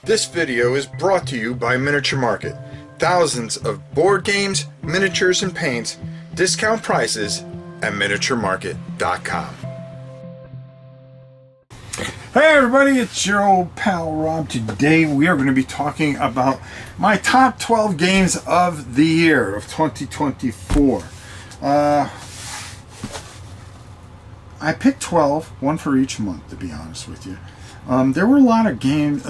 This video is brought to you by Miniature Market. Thousands of board games, miniatures, and paints, discount prices at miniaturemarket.com. Hey everybody, it's your old pal Rob. Today we are going to be talking about my top 12 games of the year of 2024. I picked 12, one for each month, to be honest with you. There were a lot of games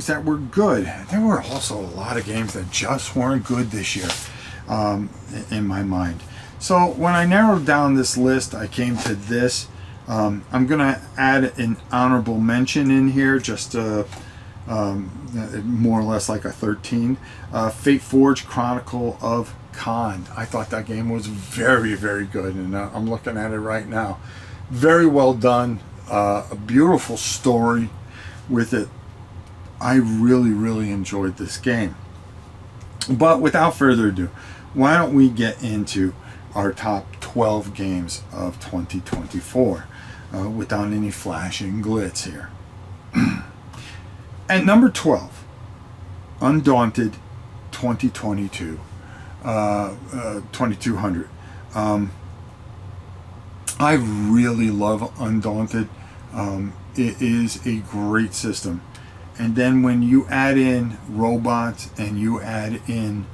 that were good. There were also a lot of games that just weren't good this year, in my mind. So when I narrowed down this list, I came to this. I'm going to add an honorable mention in here, just more or less like a 13. Fate Forge Chronicle of Khan. I thought that game was very, very good, and I'm looking at it right now. Very well done. A beautiful story with it. I really, really enjoyed this game. But without further ado, why don't we get into our top 12 games of 2024 without any flashing glitz here. At number 12, Undaunted 2022, 2200. I really love Undaunted. It is a great system. And then when you add in robots and you add in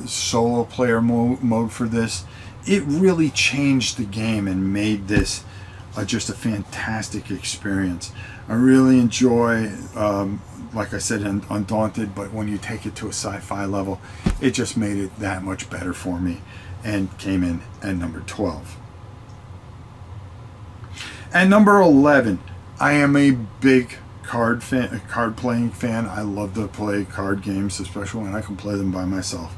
solo player mode for this, it really changed the game and made this just a fantastic experience. I really enjoy, like I said, Undaunted, but when you take it to a sci-fi level, it just made it that much better for me and came in at number 12. At number 11, I am a big card playing fan. I love to play card games, especially when I can play them by myself.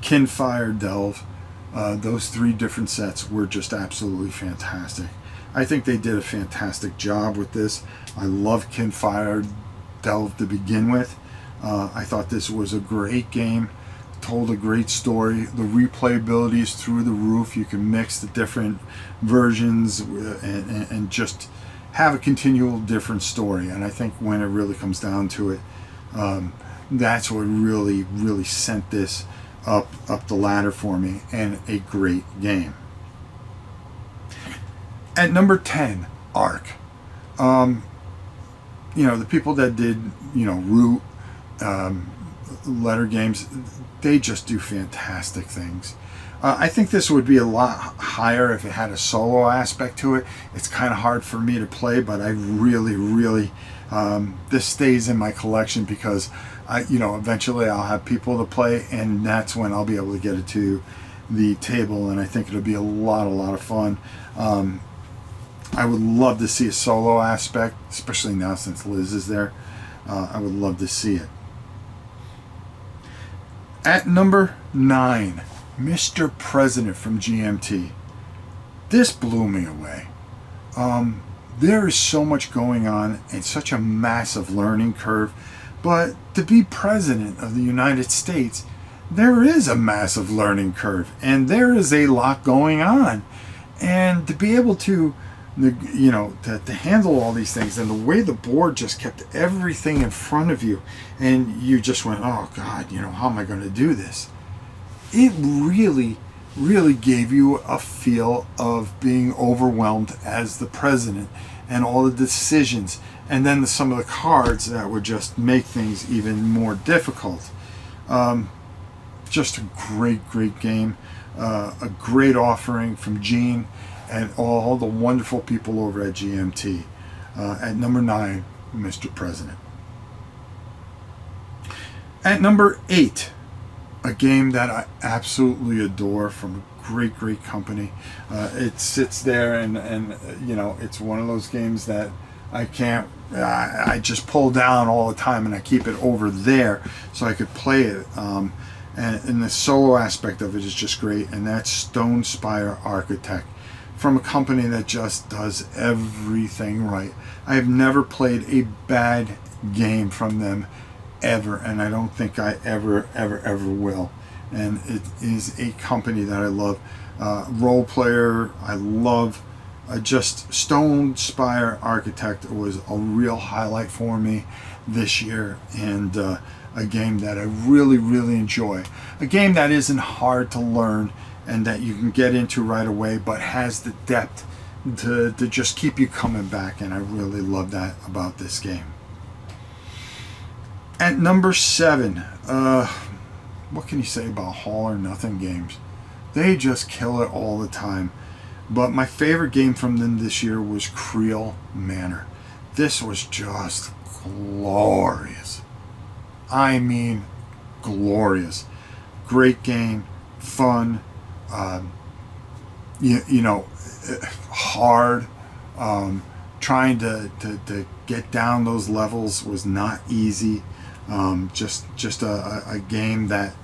Kinfire, Delve, those three different sets were just absolutely fantastic. I think they did a fantastic job with this. I love Kinfire, Delve to begin with. I thought this was a great game. Told a great story. The replayability is through the roof. You can mix the different versions and just have a continual different story. And I think when it really comes down to it, that's what really, really sent this up the ladder for me, and a great game. At number 10, Ark. The people that did, Root, letter games, they just do fantastic things. I think this would be a lot higher if it had a solo aspect to it. It's kind of hard for me to play, but I really, really, this stays in my collection because eventually I'll have people to play, and that's when I'll be able to get it to the table, and I think it'll be a lot of fun. I would love to see a solo aspect, especially now since Liz is there. I would love to see it. At number 9, Mr. President from GMT. This blew me away. There is so much going on and such a massive learning curve, but to be president of the United States, there is a massive learning curve and there is a lot going on. And to be able to to handle all these things, and the way the board just kept everything in front of you, and you just went, oh God, how am I going to do this? It really, really gave you a feel of being overwhelmed as the president, and all the decisions, and then some of the cards that would just make things even more difficult. Just a great game, a great offering from Gene and all the wonderful people over at GMT. At number 9, Mr. President. At number 8, a game that I absolutely adore from a great company. It sits there and it's one of those games that I just pull down all the time, and I keep it over there so I could play it. And the solo aspect of it is just great, and that's Stone Spire Architect, from a company that just does everything right. I have never played a bad game from them ever, and I don't think I ever will. And it is a company that I love. Role player, I love Just Stone Spire Architect was a real highlight for me this year, and a game that I really, really enjoy. A game that isn't hard to learn and that you can get into right away, but has the depth to just keep you coming back, and I really love that about this game. At number 7, what can you say about All or Nothing games? They just kill it all the time. But my favorite game from them this year was Creel Manor. This was just glorious. I mean, glorious. Great game, fun, hard. Trying to get down those levels was not easy. Just a game that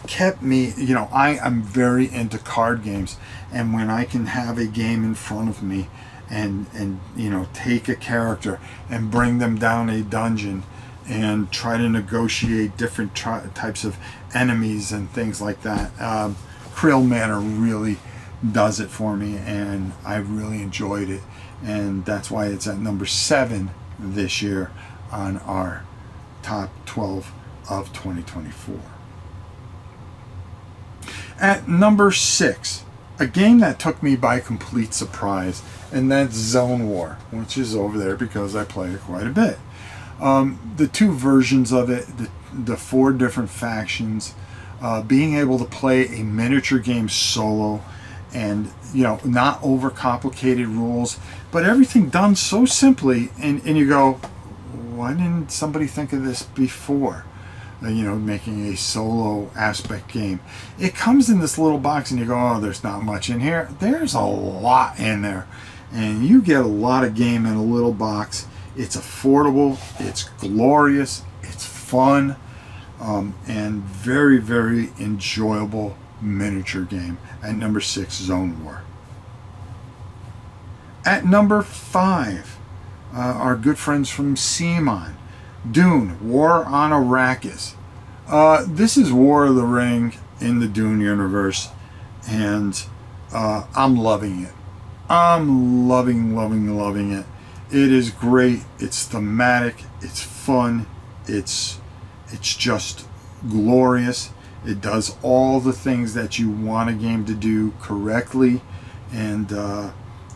kept me, I'm very into card games, and when I can have a game in front of me and take a character and bring them down a dungeon and try to negotiate different types of enemies and things like that, Creel Manor really does it for me, and I really enjoyed it, and that's why it's at number 7 this year on our top 12 of 2024. At number 6, a game that took me by complete surprise, and that's Zone War, which is over there because I play it quite a bit. The 2 versions of it, the 4 different factions, being able to play a miniature game solo, and not overcomplicated rules, but everything done so simply, and you go, why didn't somebody think of this before? Making a solo aspect game. It comes in this little box and you go, oh, there's not much in here. There's a lot in there, and you get a lot of game in a little box. It's affordable, it's glorious, it's fun, and very, very enjoyable miniature game. At number 6, Zone War. At number 5, our good friends from CMON, Dune, War on Arrakis. This is War of the Ring in the Dune universe, and I'm loving it. I'm loving it. It is great. It's thematic. It's fun. It's just glorious. It does all the things that you want a game to do correctly, and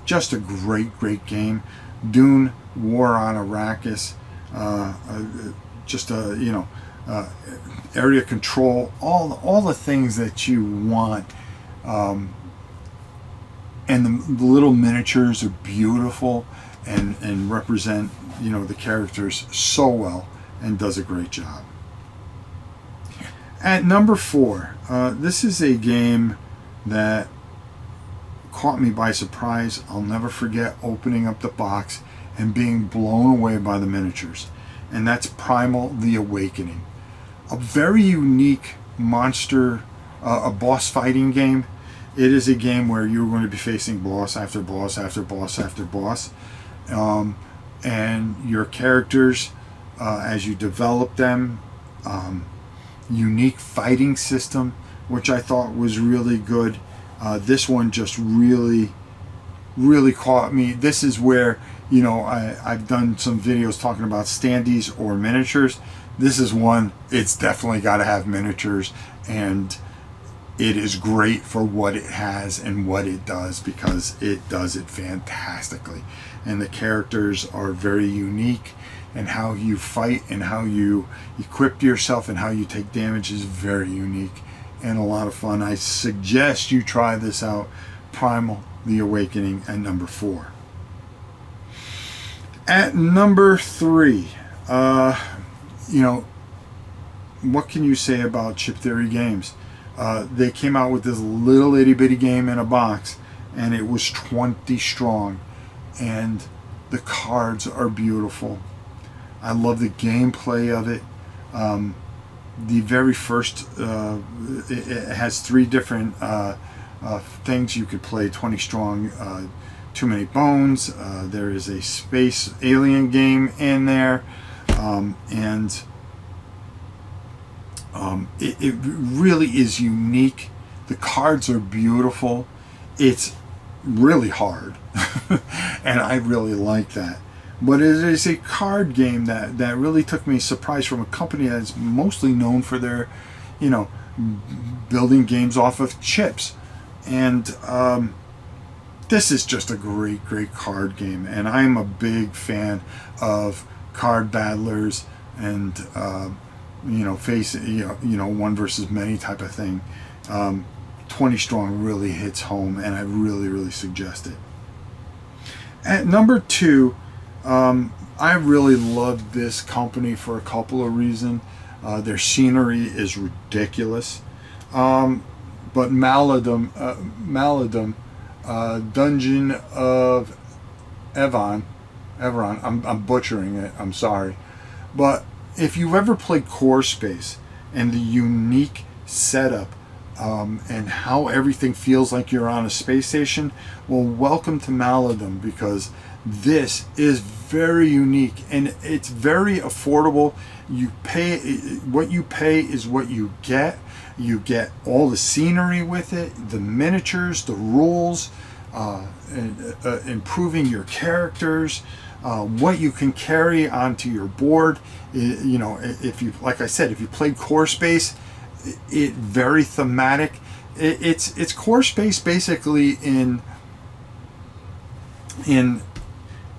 just a great game. Dune, War on Arrakis. Area control, all the things that you want, and the little miniatures are beautiful and represent the characters so well, and does a great job. At number 4, this is a game that caught me by surprise. I'll never forget opening up the box and being blown away by the miniatures, and that's Primal: The Awakening. A very unique monster, a boss fighting game. It is a game where you're going to be facing boss after boss after boss after boss, and your characters, as you develop them, unique fighting system, which I thought was really good. This one just really caught me. This is where I've done some videos talking about standees or miniatures. This is one, it's definitely got to have miniatures, and it is great for what it has and what it does, because it does it fantastically. And the characters are very unique, and how you fight and how you equip yourself and how you take damage is very unique and a lot of fun. I suggest you try this out. Primal: The Awakening at number 4. At number 3, what can you say about Chip Theory Games? They came out with this little itty bitty game in a box, and it was 20 strong, and the cards are beautiful. I love the gameplay of it. The very first, it has 3 different things you could play. 20 strong, Too Many Bones. There is a space alien game in there, and it really is unique. The cards are beautiful. It's really hard. And I really like that. But it is a card game that really took me surprise from a company that's mostly known for their, you know, building games off of chips. And this is just a great card game. And I'm a big fan of card battlers and, one versus many type of thing. 20 Strong really hits home, and I really suggest it. At number 2, I really love this company for a couple of reasons. Their scenery is ridiculous. But Maladum, Dungeon of Evon, I'm butchering it, I'm sorry. But if you've ever played Core Space and the unique setup and how everything feels like you're on a space station, well, welcome to Maladum, because this is very unique and it's very affordable. You pay what you pay is what you get. You get all the scenery with it, the miniatures, the rules, improving your characters, what you can carry onto your board. If you, like I said, if you played Core Space, it very thematic. It's Core Space basically in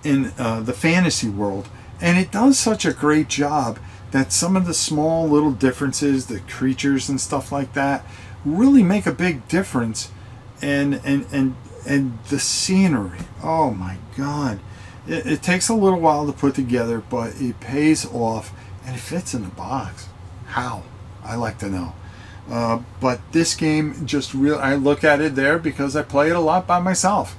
the fantasy world, and it does such a great job that some of the small little differences, the creatures and stuff like that, really make a big difference. And the scenery, oh my God, it takes a little while to put together, but it pays off and it fits in the box. How? I like to know. But this game I look at it there because I play it a lot by myself,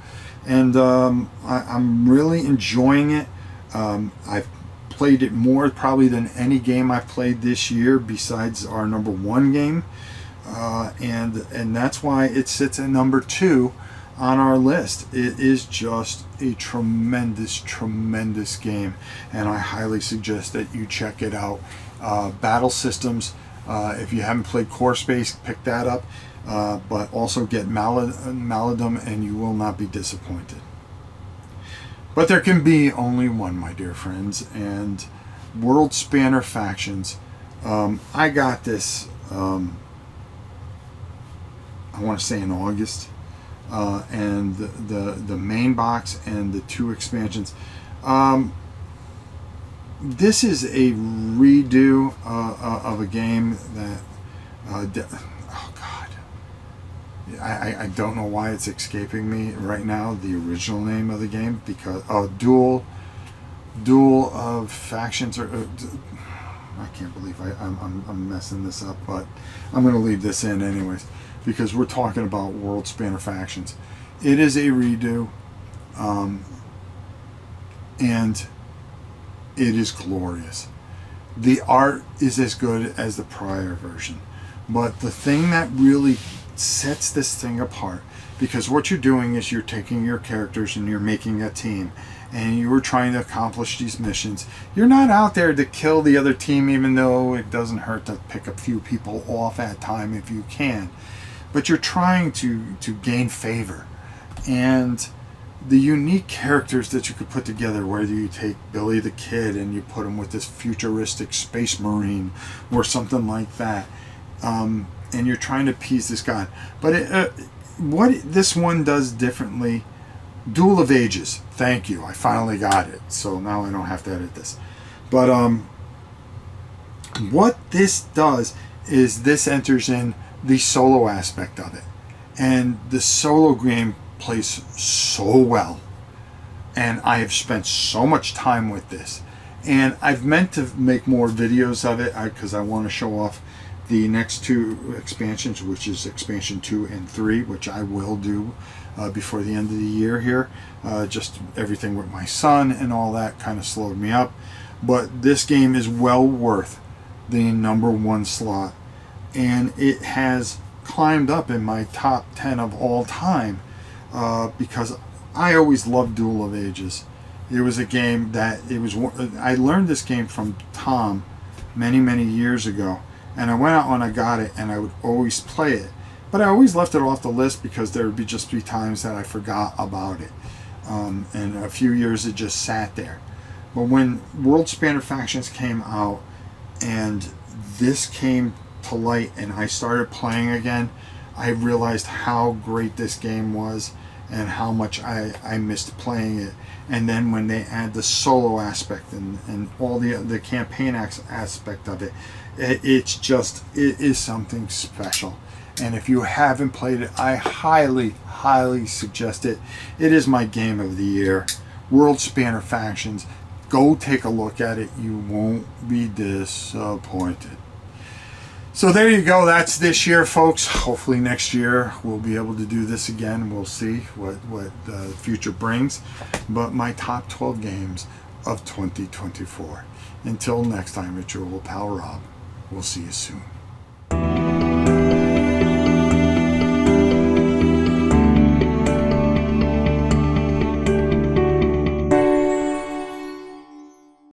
and I'm really enjoying it. I've played it more probably than any game I've played this year besides our number 1 game, and that's why it sits at number 2 on our list. It is just a tremendous game, and I highly suggest that you check it out. Battle systems, if you haven't played Core Space, pick that up, but also get Maladum and you will not be disappointed. But there can be only one, my dear friends, and World Spanner Factions. I got this, I want to say in August, and the main box and the 2 expansions. This is a redo of a game that, oh God, I don't know why it's escaping me right now, the original name of the game, because Duel of Factions, or I can't believe I'm messing this up, but I'm going to leave this in anyways, because we're talking about World Spanner Factions. It is a redo, and it is glorious. The art is as good as the prior version, but the thing that really sets this thing apart, because what you're doing is you're taking your characters and you're making a team, and you are trying to accomplish these missions. You're not out there to kill the other team, even though it doesn't hurt to pick a few people off at a time if you can, but you're trying to gain favor. And the unique characters that you could put together, whether you take Billy the Kid and you put him with this futuristic space marine or something like that, and you're trying to appease this god. But what this one does differently, Duel of Ages, thank you, I finally got it, so now I don't have to edit this. But what this does is this enters in the solo aspect of it, and the solo game plays so well, and I have spent so much time with this, and I've meant to make more videos of it because I want to show off the next 2 expansions, which is expansion 2 and 3, which I will do before the end of the year here. Just everything with my son and all that kind of slowed me up, but this game is well worth the number 1 slot, and it has climbed up in my top 10 of all time, because I always loved Duel of Ages. It was a game that I learned this game from Tom many years ago, and I went out and I got it, and I would always play it. But I always left it off the list because there would just be times that I forgot about it. And a few years it just sat there. But when World Spanner Factions came out and this came to light and I started playing again, I realized how great this game was and how much I missed playing it. And then when they add the solo aspect and all the campaign aspect of it, it is something special. And if you haven't played it, I highly suggest it. It is my game of the year. World Spanner Factions. Go take a look at it. You won't be disappointed. So there you go. That's this year, folks. Hopefully next year we'll be able to do this again. We'll see what the future brings. But my top 12 games of 2024. Until next time, it's your old pal Rob. We'll see you soon.